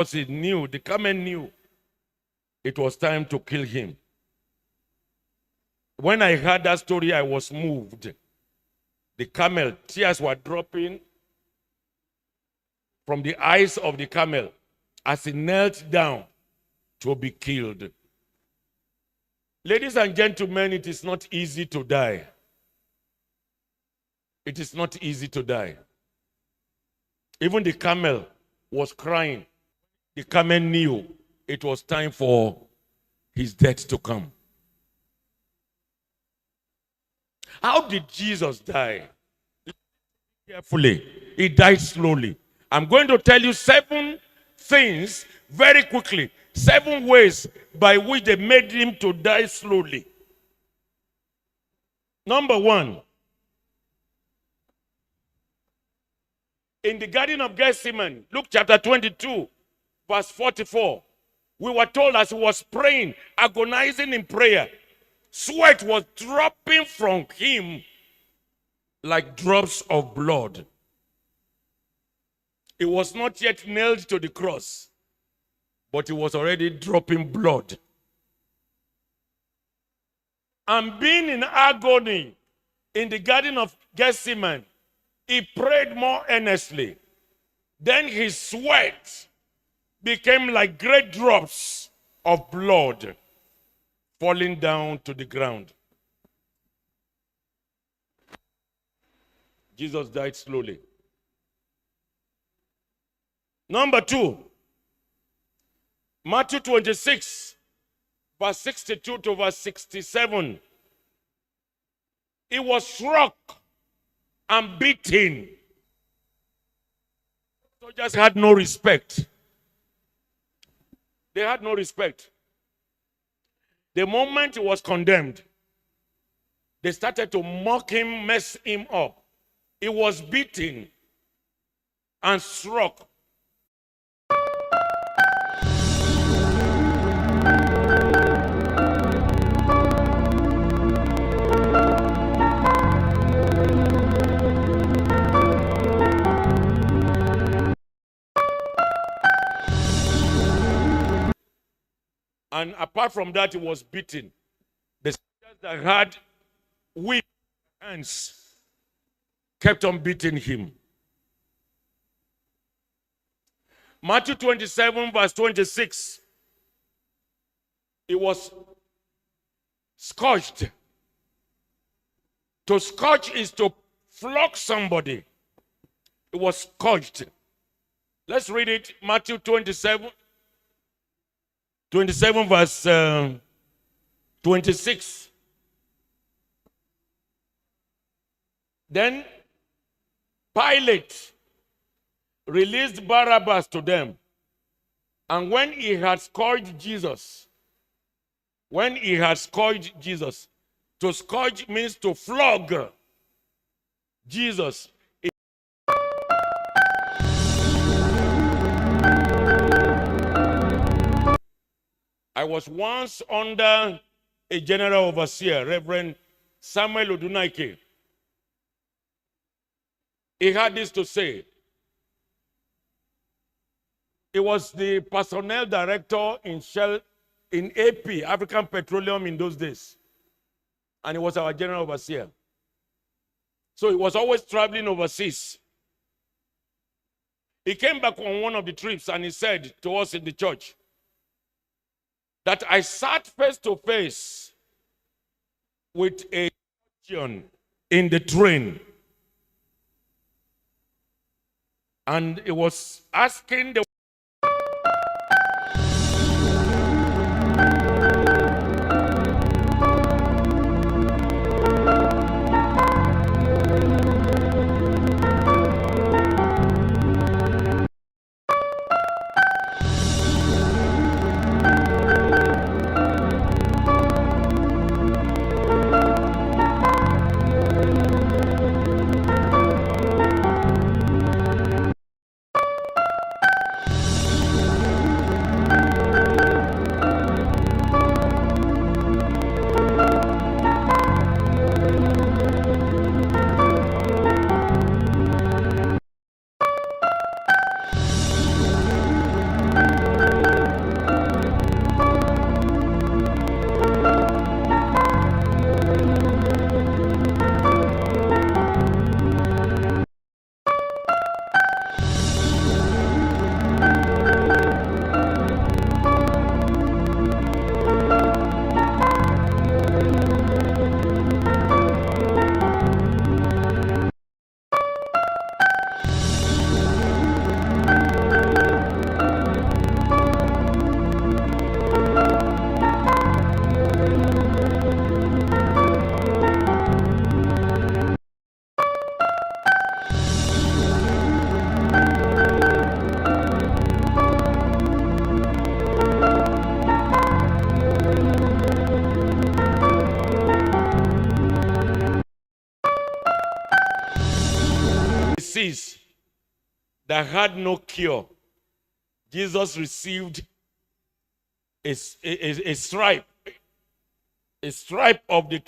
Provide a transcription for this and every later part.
Because he knew, the camel knew it was time to kill him. When I heard that story, I was moved. The camel, tears were dropping from the eyes of the camel as he knelt down to be killed. Ladies and gentlemen, it is not easy to die. It is not easy to die. Even the camel was crying. The camel knew it was time for his death to come. How did Jesus die? Carefully. He died slowly. I'm going to tell you 7 things very quickly. 7 ways by which they made him to die slowly. Number 1. In the Garden of Gethsemane, Luke chapter 22, verse 44, we were told as he was praying, agonizing in prayer, sweat was dropping from him like drops of blood. He was not yet nailed to the cross, but he was already dropping blood. And being in agony in the Garden of Gethsemane, he prayed more earnestly. Then his sweat became like great drops of blood falling down to the ground. Jesus died slowly. Number 2, Matthew 26, verse 62 to verse 67. He was struck and beaten. Soldiers had no respect. They had no respect. The moment he was condemned, they started to mock him, mess him up. He was beaten and struck. And apart from that, he was beaten. The soldiers that had whip hands kept on beating him. Matthew 27, verse 26. He was scourged. To scourge is to flog somebody. He was scourged. Let's read it. Matthew 27 verse 26. Then Pilate released Barabbas to them. And when he had scourged Jesus, to scourge means to flog Jesus. I was once under a general overseer, Reverend Samuel Odunaike. He had this to say. He was the personnel director in Shell, in AP, African Petroleum in those days. And he was our general overseer. So he was always traveling overseas. He came back on one of the trips and he said to us in the church that I sat face to face with a surgeon in the train. And he was asking the that had no cure, Jesus received a stripe of the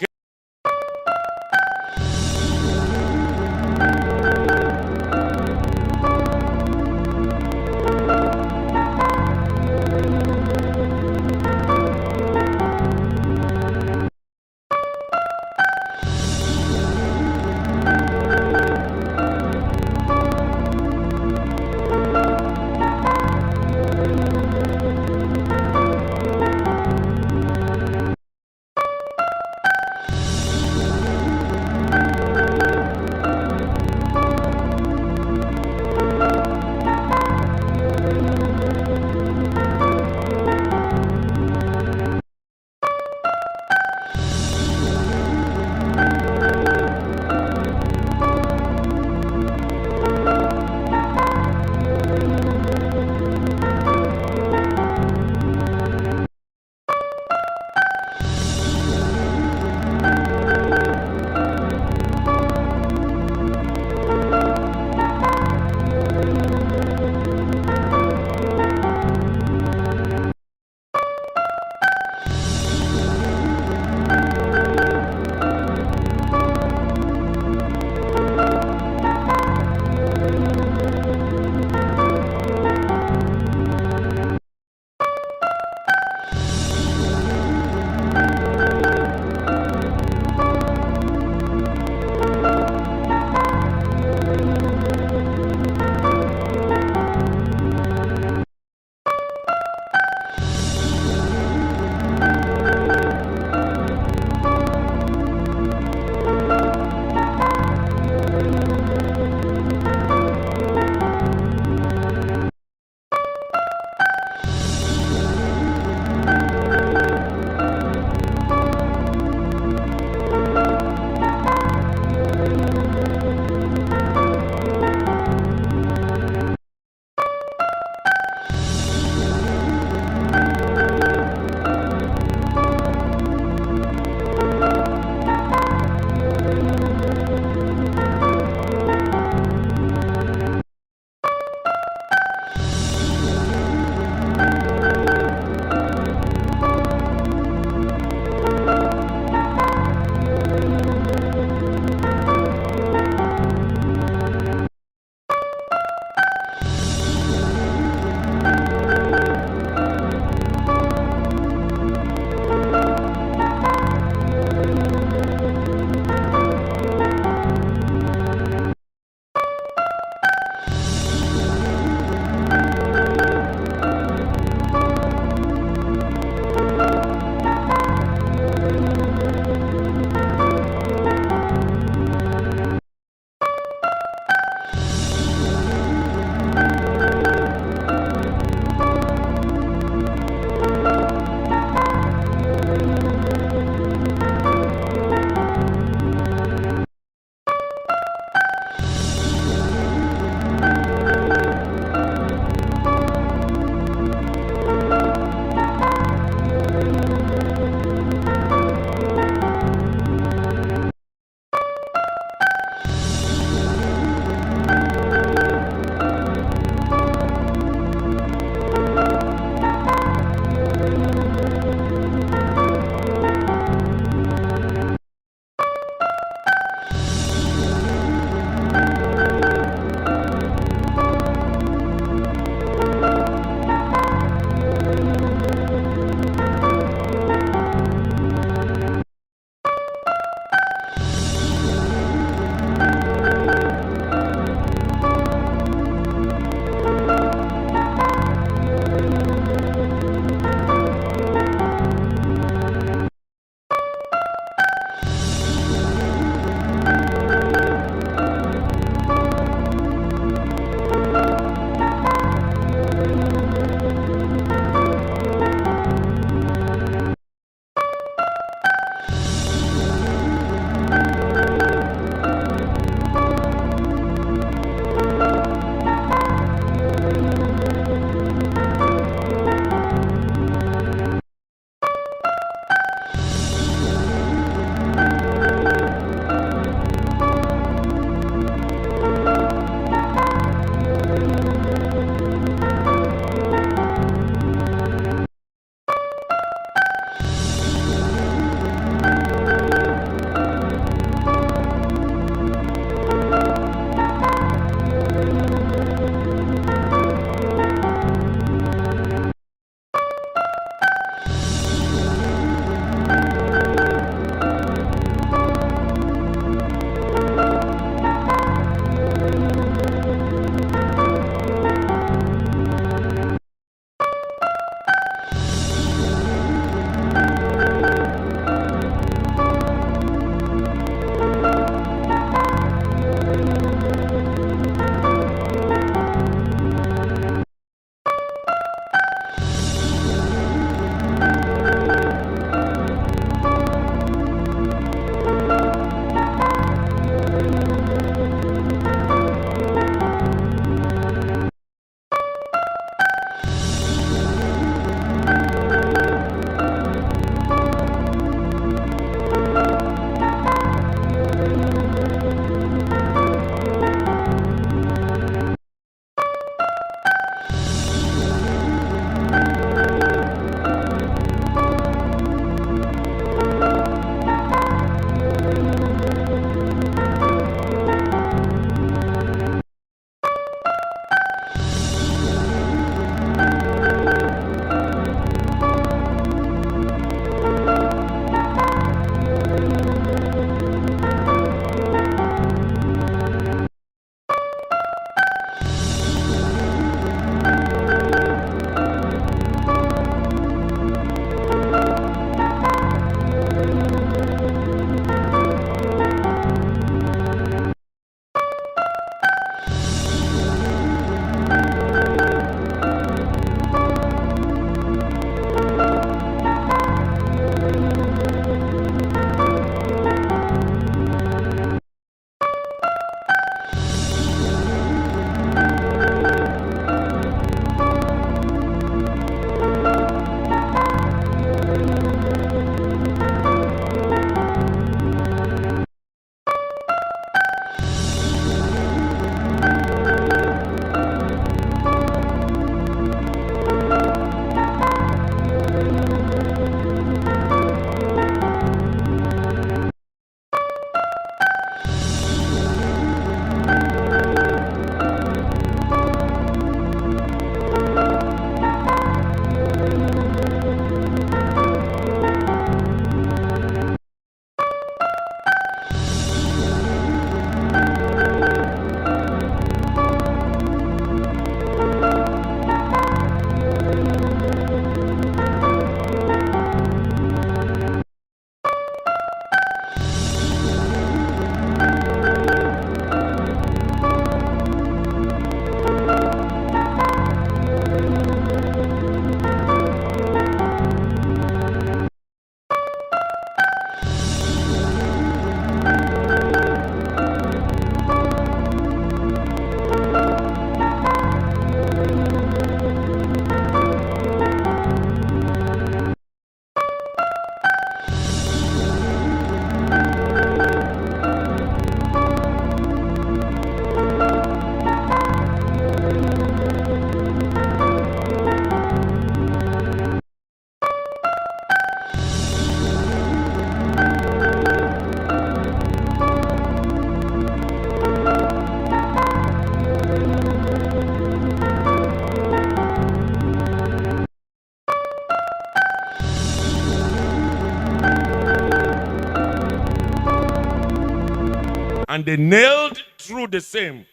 And they nailed through the same.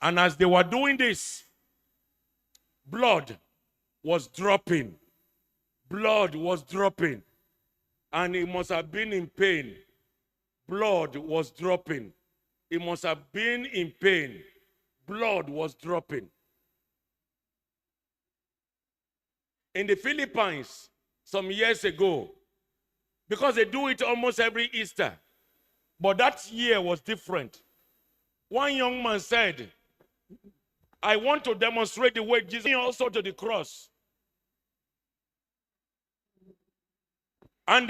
And as they were doing this, blood was dropping. Blood was dropping. And he must have been in pain. Blood was dropping. He must have been in pain. Blood was dropping. In the Philippines, some years ago, because they do it almost every Easter, but that year was different. One young man said, I want to demonstrate the way Jesus also to the cross. And